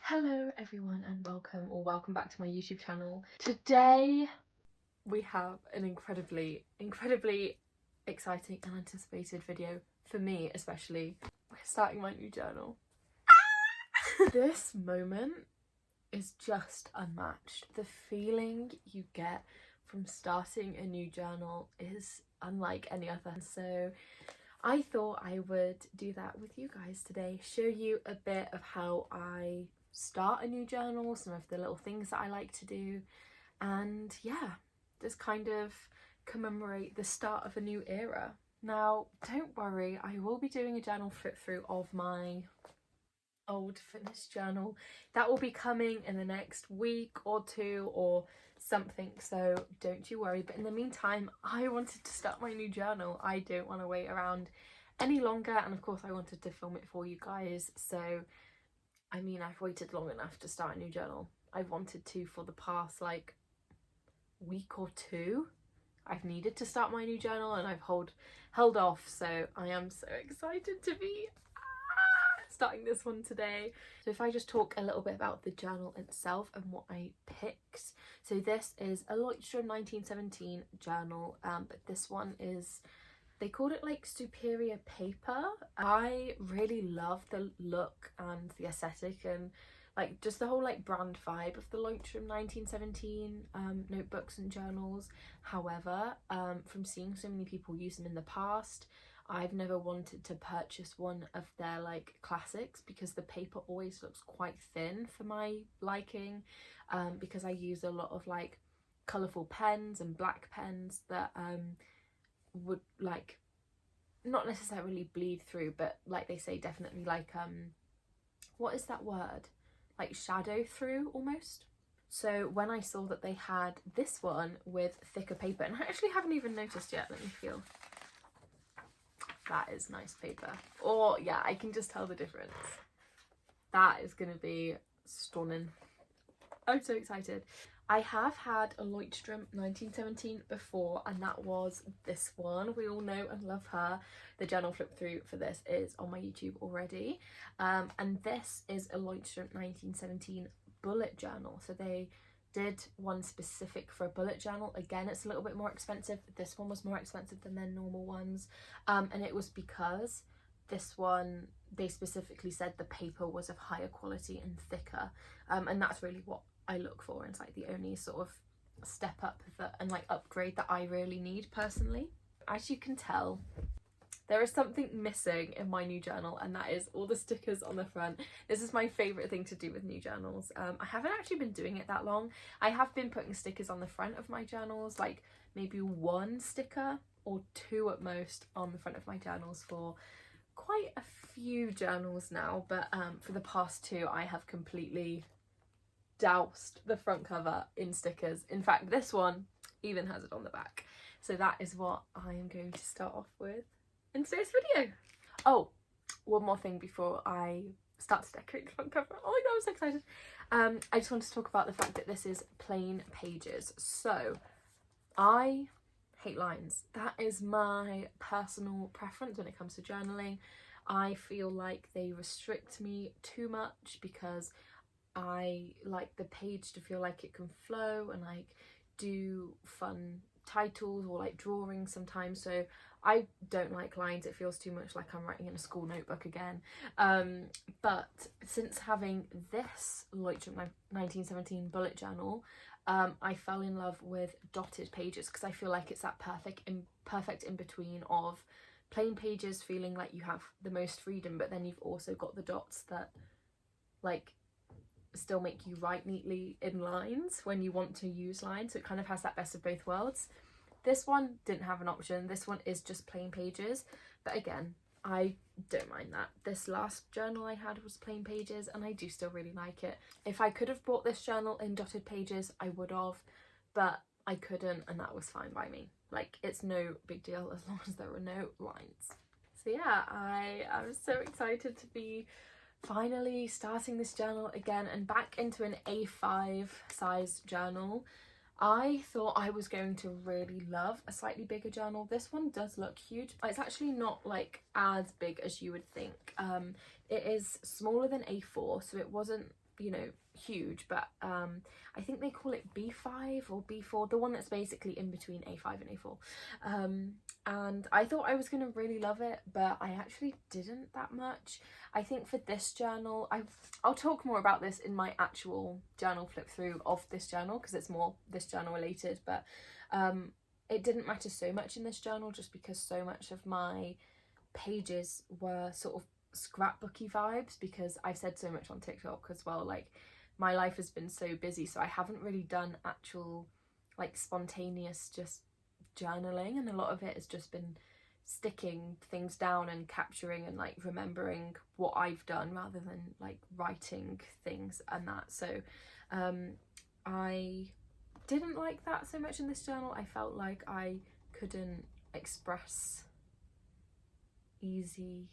Hello everyone and welcome back to my YouTube channel. Today we have an incredibly exciting and anticipated video for me especially. We're starting my new journal. This moment is just unmatched. The feeling you get from starting a new journal is unlike any other. So I thought I would do that with you guys today, show you a bit of how I start a new journal, some of the little things that I like to do, and yeah, just kind of commemorate the start of a new era. Now, don't worry, I will be doing a journal flip through of my old fitness journal. That will be coming in the next week or two or something, so don't you worry. But in the meantime, I wanted to start my new journal. I don't want to wait around any longer, and of course I wanted to film it for you guys. So I mean, I've waited long enough to start a new journal. I've wanted to for the past like week or two. I've needed to start my new journal and I've held off, so I am so excited to be starting this one today. So if I just talk a little bit about the journal itself and what I picked. So this is a Leuchtturm 1917 journal, but this one is, they called it like superior paper. I really love the look and the aesthetic and like just the whole like brand vibe of the Leuchtturm 1917 notebooks and journals. However, from seeing so many people use them in the past, I've never wanted to purchase one of their like classics because the paper always looks quite thin for my liking, because I use a lot of like colourful pens and black pens that would like not necessarily bleed through, but like they say, definitely like what is that word, like shadow through almost. So when I saw that they had this one with thicker paper, and I actually haven't even noticed yet, let me feel. That is nice paper. Or yeah, I can just tell the difference. That is gonna be stunning. I'm so excited. I have had a Leuchtturm 1917 before, and that was this one. We all know and love her. The journal flip through for this is on my YouTube already, and this is a Leuchtturm 1917 bullet journal. So they did one specific for a bullet journal. Again, it's a little bit more expensive. This one was more expensive than their normal ones, and it was because this one, they specifically said the paper was of higher quality and thicker, and that's really what I look for. And it's like the only sort of step up and like upgrade that I really need personally. As you can tell, there is something missing in my new journal, and that is all the stickers on the front. This is my favourite thing to do with new journals. I haven't actually been doing it that long. I have been putting stickers on the front of my journals, like maybe one sticker or two at most on the front of my journals for quite a few journals now, but for the past two I have completely doused the front cover in stickers. In fact, this one even has it on the back. So that is what I am going to start off with in today's video. Oh, one more thing before I start to decorate the front cover. Oh my god, I'm so excited. I just want to talk about the fact that this is plain pages. So I hate lines. That is my personal preference when it comes to journaling. I feel like they restrict me too much because I like the page to feel like it can flow and like do fun titles or like drawings sometimes. So I don't like lines. It feels too much like I'm writing in a school notebook again. But since having this Leuchtturm 1917 bullet journal, I fell in love with dotted pages because I feel like it's that perfect in between of plain pages feeling like you have the most freedom, but then you've also got the dots that like still make you write neatly in lines when you want to use lines. So it kind of has that best of both worlds. This one didn't have an option. This one is just plain pages, but again, I don't mind that. This last journal I had was plain pages and I do still really like it. If I could have bought this journal in dotted pages, I would have, but I couldn't, and that was fine by me. Like, it's no big deal as long as there are no lines. So yeah, I am so excited to be finally starting this journal again and back into an A5 size journal. I thought I was going to really love a slightly bigger journal. This one does look huge. It's actually not like as big as you would think. It is smaller than A4, so it wasn't you know, huge, but I think they call it B5 or B4, the one that's basically in between A5 and A4. And I thought I was gonna really love it, but I actually didn't that much. I think for this journal, I'll talk more about this in my actual journal flip through of this journal, because it's more this journal related, but it didn't matter so much in this journal just because so much of my pages were sort of scrapbooky vibes, because I've said so much on TikTok as well, like my life has been so busy, so I haven't really done actual like spontaneous just journaling, and a lot of it has just been sticking things down and capturing and like remembering what I've done rather than like writing things and that. So I didn't like that so much in this journal. I felt like I couldn't express easy,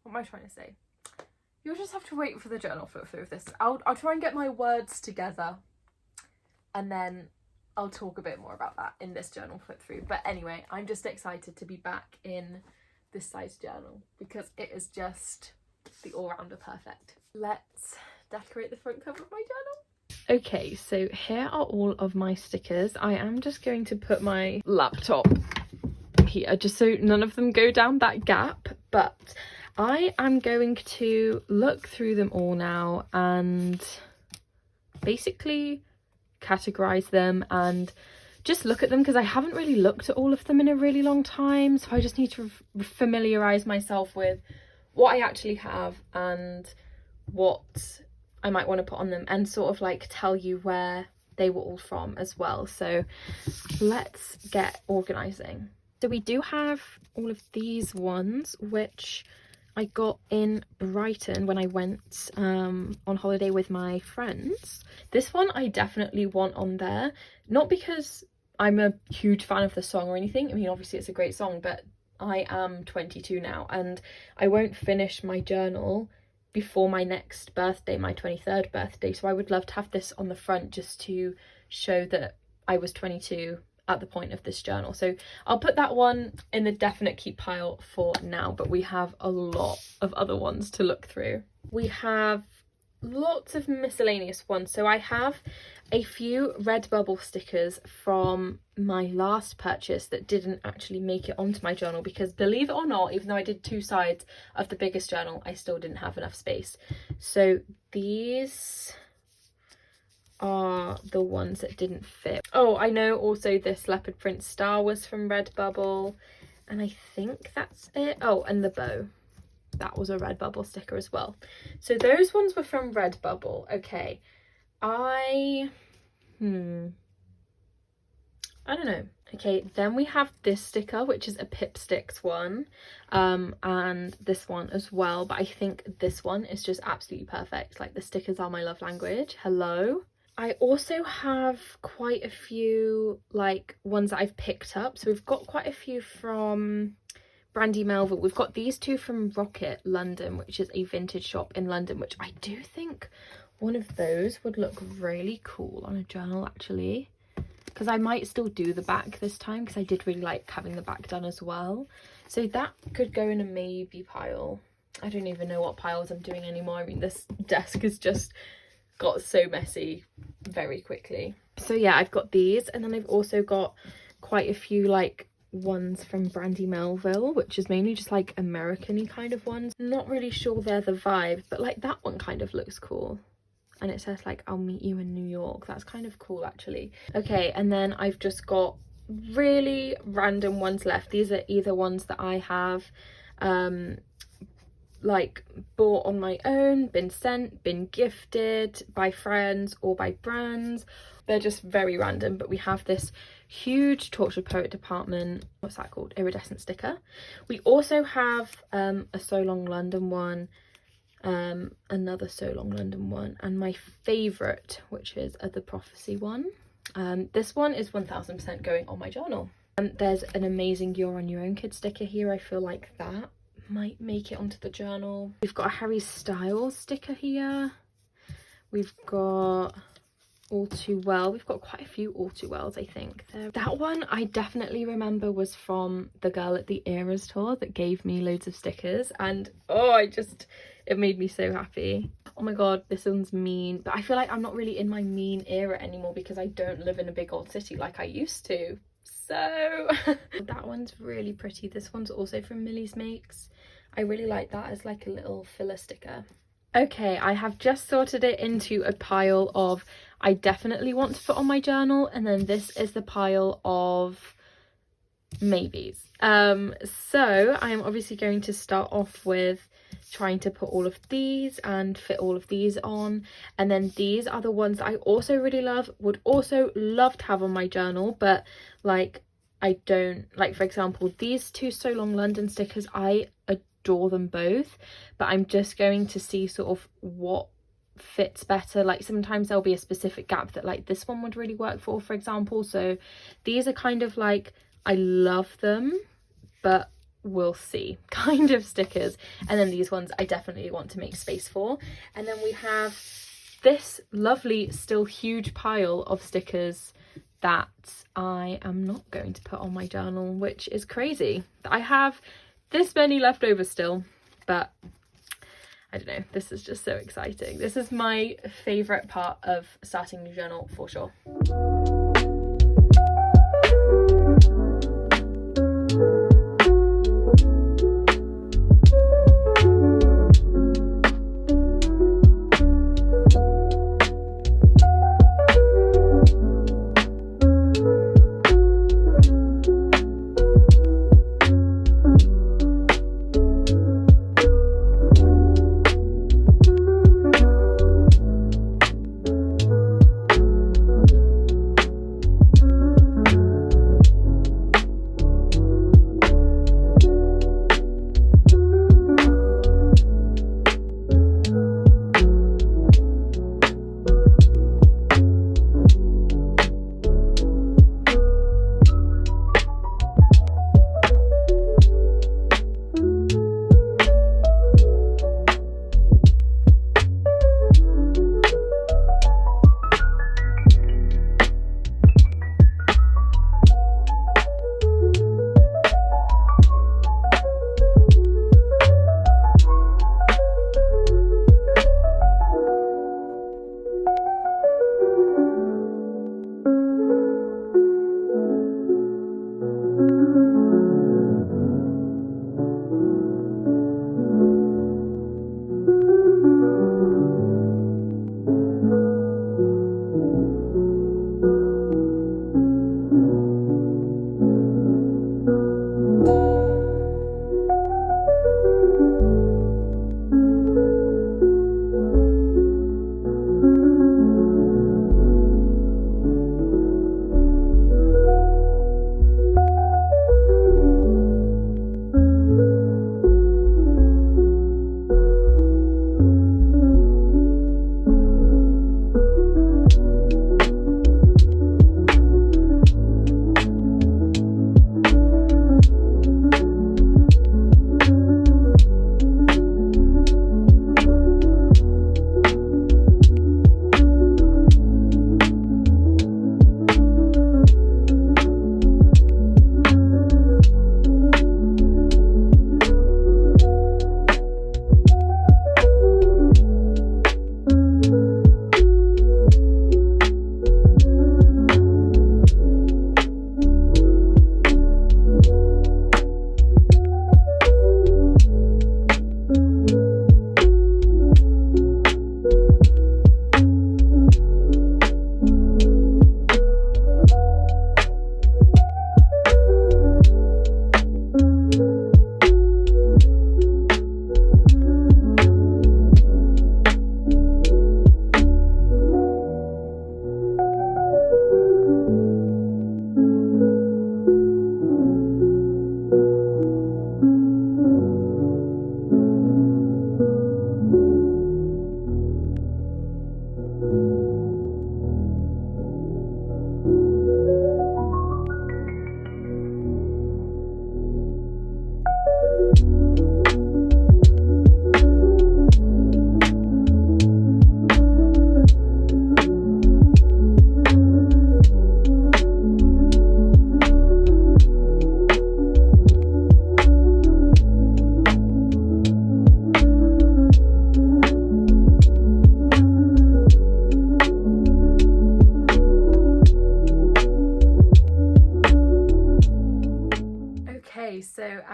what am I trying to say? You'll just have to wait for the journal flip through of this. I'll try and get my words together, and then I'll talk a bit more about that in this journal flip through. But anyway, I'm just excited to be back in this size journal because it is just the all-rounder perfect. Let's decorate the front cover of my journal. Okay, so here are all of my stickers. I am just going to put my laptop here just so none of them go down that gap, but I am going to look through them all now and basically categorize them and just look at them, because I haven't really looked at all of them in a really long time, so I just need to familiarize myself with what I actually have and what I might want to put on them, and sort of like tell you where they were all from as well. So let's get organizing. So we do have all of these ones which I got in Brighton when I went on holiday with my friends. This one I definitely want on there, not because I'm a huge fan of the song or anything. I mean, obviously it's a great song, but I am 22 now and I won't finish my journal before my next birthday, my 23rd birthday. So I would love to have this on the front just to show that I was 22 at the point of this journal. So I'll put that one in the definite keep pile for now, but we have a lot of other ones to look through. We have lots of miscellaneous ones. So I have a few Redbubble stickers from my last purchase that didn't actually make it onto my journal because, believe it or not, even though I did 2 sides of the biggest journal, I still didn't have enough space. So these are the ones that didn't fit. Oh, I know also this leopard print star was from Redbubble, and I think that's it. Oh, and the bow, that was a Redbubble sticker as well. So those ones were from Redbubble. Okay, I don't know. Okay, then we have this sticker, which is a Pipsticks one, and this one as well, but I think this one is just absolutely perfect. Like, the stickers are my love language. Hello. I also have quite a few like ones that I've picked up. So we've got quite a few from Brandy Melville. We've got these 2 from Rocket London, which is a vintage shop in London, which I do think one of those would look really cool on a journal actually, because I might still do the back this time because I did really like having the back done as well. So that could go in a maybe pile. I don't even know what piles I'm doing anymore. I mean, this desk has just got so messy very quickly. So yeah, I've got these, and then I've also got quite a few like ones from Brandy Melville, which is mainly just like American-y kind of ones. Not really sure they're the vibe, but like that one kind of looks cool, and it says like I'll meet you in New York. That's kind of cool actually. Okay, and then I've just got really random ones left. These are either ones that I have like bought on my own, been sent, been gifted by friends or by brands. They're just very random, but we have this huge Tortured Poet Department, what's that called, iridescent sticker. We also have a So Long London one, another So Long London one, and my favorite, which is The Prophecy one. This one is 1000% going on my journal. There's an amazing You're on Your Own Kid sticker here. I feel like that might make it onto the journal. We've got a Harry Styles sticker here. We've got All Too Well. We've got quite a few All Too Wells, I think. That one I definitely remember was from the girl at the Eras tour that gave me loads of stickers, and oh, it made me so happy. Oh my god, this one's mean, but I feel like I'm not really in my mean era anymore because I don't live in a big old city like I used to. So that one's really pretty. This one's also from Millie's Makes. I really like that as like a little filler sticker. Okay, I have just sorted it into a pile of I definitely want to put on my journal, and then this is the pile of maybes. So I'm obviously going to start off with trying to put all of these and fit all of these on, and then these are the ones that I also really love, would also love to have on my journal, but like I don't like, for example, these two So Long London stickers, I adore them both, but I'm just going to see sort of what fits better. Like sometimes there'll be a specific gap that like this one would really work for example. So these are kind of like, I love them, but we'll see kind of stickers. And then these ones I definitely want to make space for. And then we have this lovely, still huge pile of stickers that I am not going to put on my journal, which is crazy. I have this many left over still, but I don't know, this is just so exciting. This is my favourite part of starting a new journal for sure.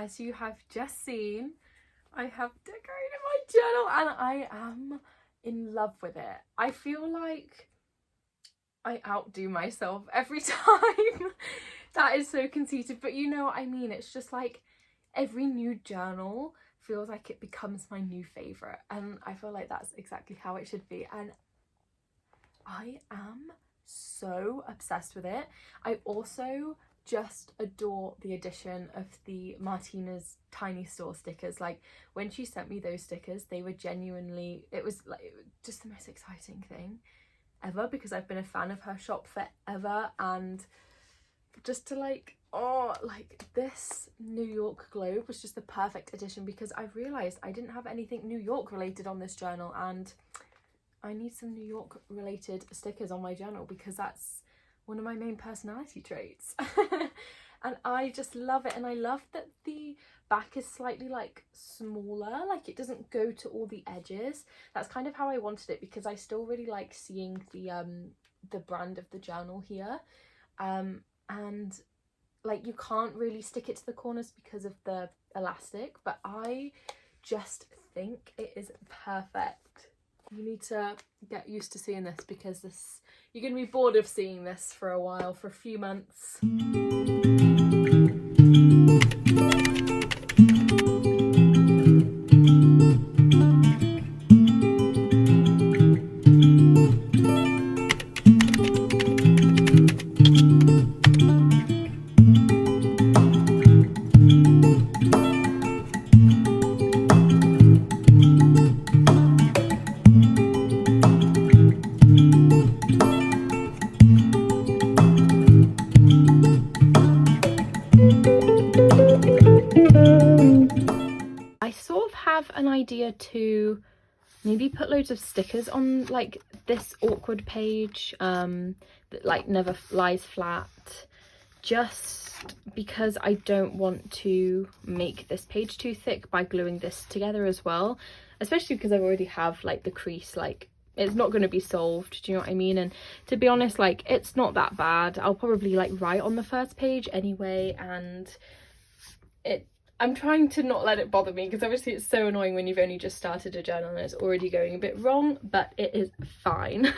as you have just seen, I have decorated my journal and I am in love with it. I feel like I outdo myself every time. That is so conceited, but you know what I mean. It's just like every new journal feels like it becomes my new favourite, and I feel like that's exactly how it should be, and I am so obsessed with it. I also just adore the addition of the Martina's Tiny Store stickers. Like, when she sent me those stickers, they were genuinely, it was like just the most exciting thing ever, because I've been a fan of her shop forever, and just to like, oh, like this New York globe was just the perfect addition, because I realised I didn't have anything New York related on this journal, and I need some New York related stickers on my journal because that's one of my main personality traits. And I just love it, and I love that the back is slightly like smaller, like it doesn't go to all the edges. That's kind of how I wanted it, because I still really like seeing the brand of the journal here, and like you can't really stick it to the corners because of the elastic, but I just think it is perfect. You need to get used to seeing this, because you're going to be bored of seeing this for a while, for a few months. I sort of have an idea to maybe put loads of stickers on like this awkward page that like never lies flat, just because I don't want to make this page too thick by gluing this together as well, especially because I already have like the crease, like it's not going to be solved, do you know what I mean? And to be honest, like it's not that bad. I'll probably like write on the first page anyway, and I'm trying to not let it bother me, because obviously it's so annoying when you've only just started a journal and it's already going a bit wrong, but it is fine.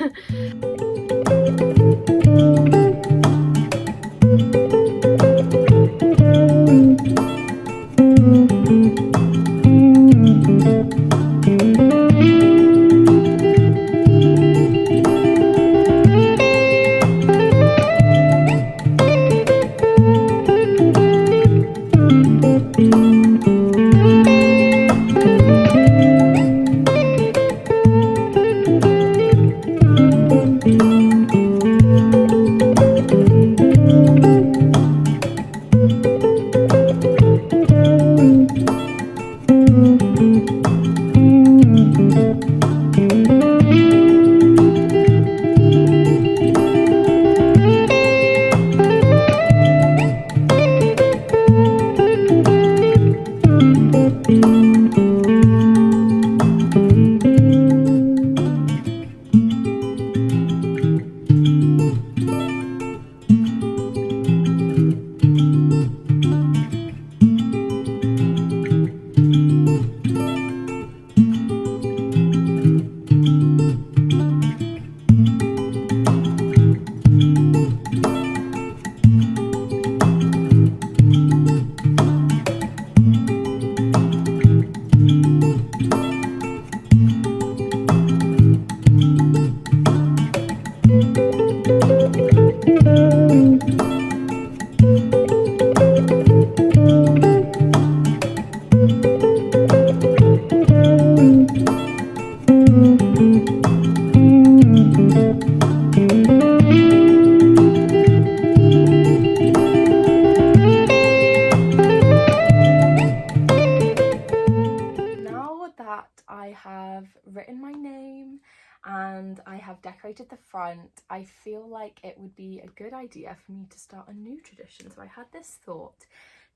Written my name and I have decorated the front, I feel like it would be a good idea for me to start a new tradition. So I had this thought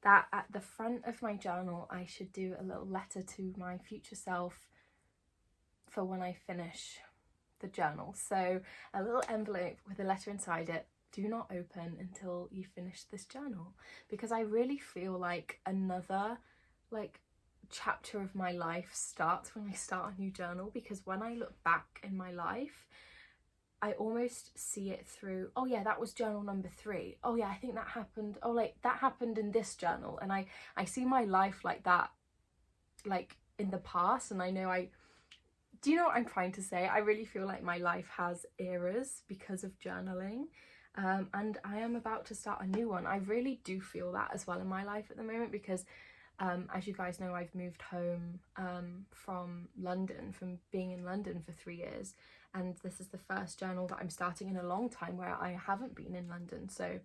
that at the front of my journal I should do a little letter to my future self for when I finish the journal. So a little envelope with a letter inside it: do not open until you finish this journal, because I really feel like another like chapter of my life starts when I start a new journal, because when I look back in my life, I almost see it through, oh yeah, that was journal number 3. Oh yeah, I think that happened. Oh, like that happened in this journal. And I see my life like that, like in the past. And I know do you know what I'm trying to say? I really feel like my life has eras because of journaling. And I am about to start a new one. I really do feel that as well in my life at the moment, because as you guys know, I've moved home from London, from being in London for 3 years. And this is the first journal that I'm starting in a long time where I haven't been in London. So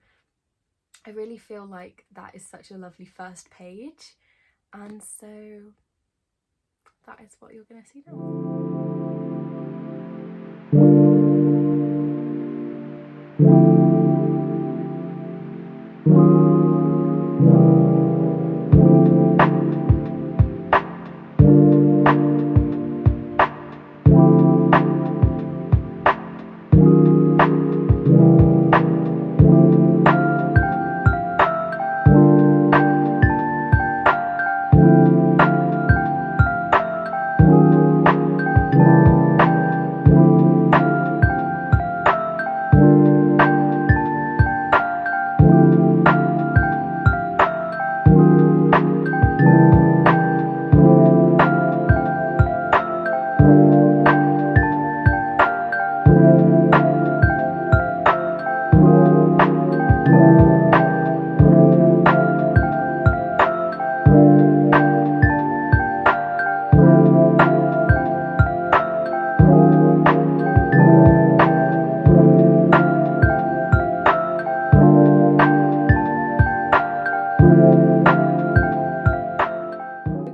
I really feel like that is such a lovely first page. And so that is what you're going to see now.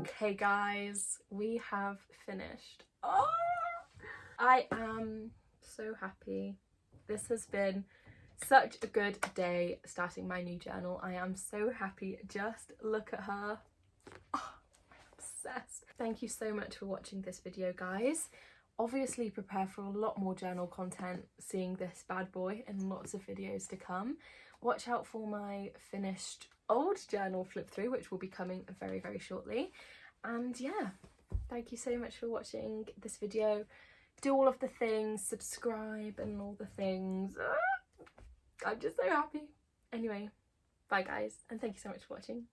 Okay guys, we have finished. Oh, I am so happy. This has been such a good day starting my new journal. I am so happy. Just look at her. Oh, I'm obsessed. Thank you so much for watching this video, guys. Obviously prepare for a lot more journal content, seeing this bad boy in lots of videos to come. Watch out for my finished old journal flip through, which will be coming very, very shortly. And yeah, thank you so much for watching this video. Do all of the things, subscribe and all the things. I'm just so happy. Anyway, bye guys, and thank you so much for watching.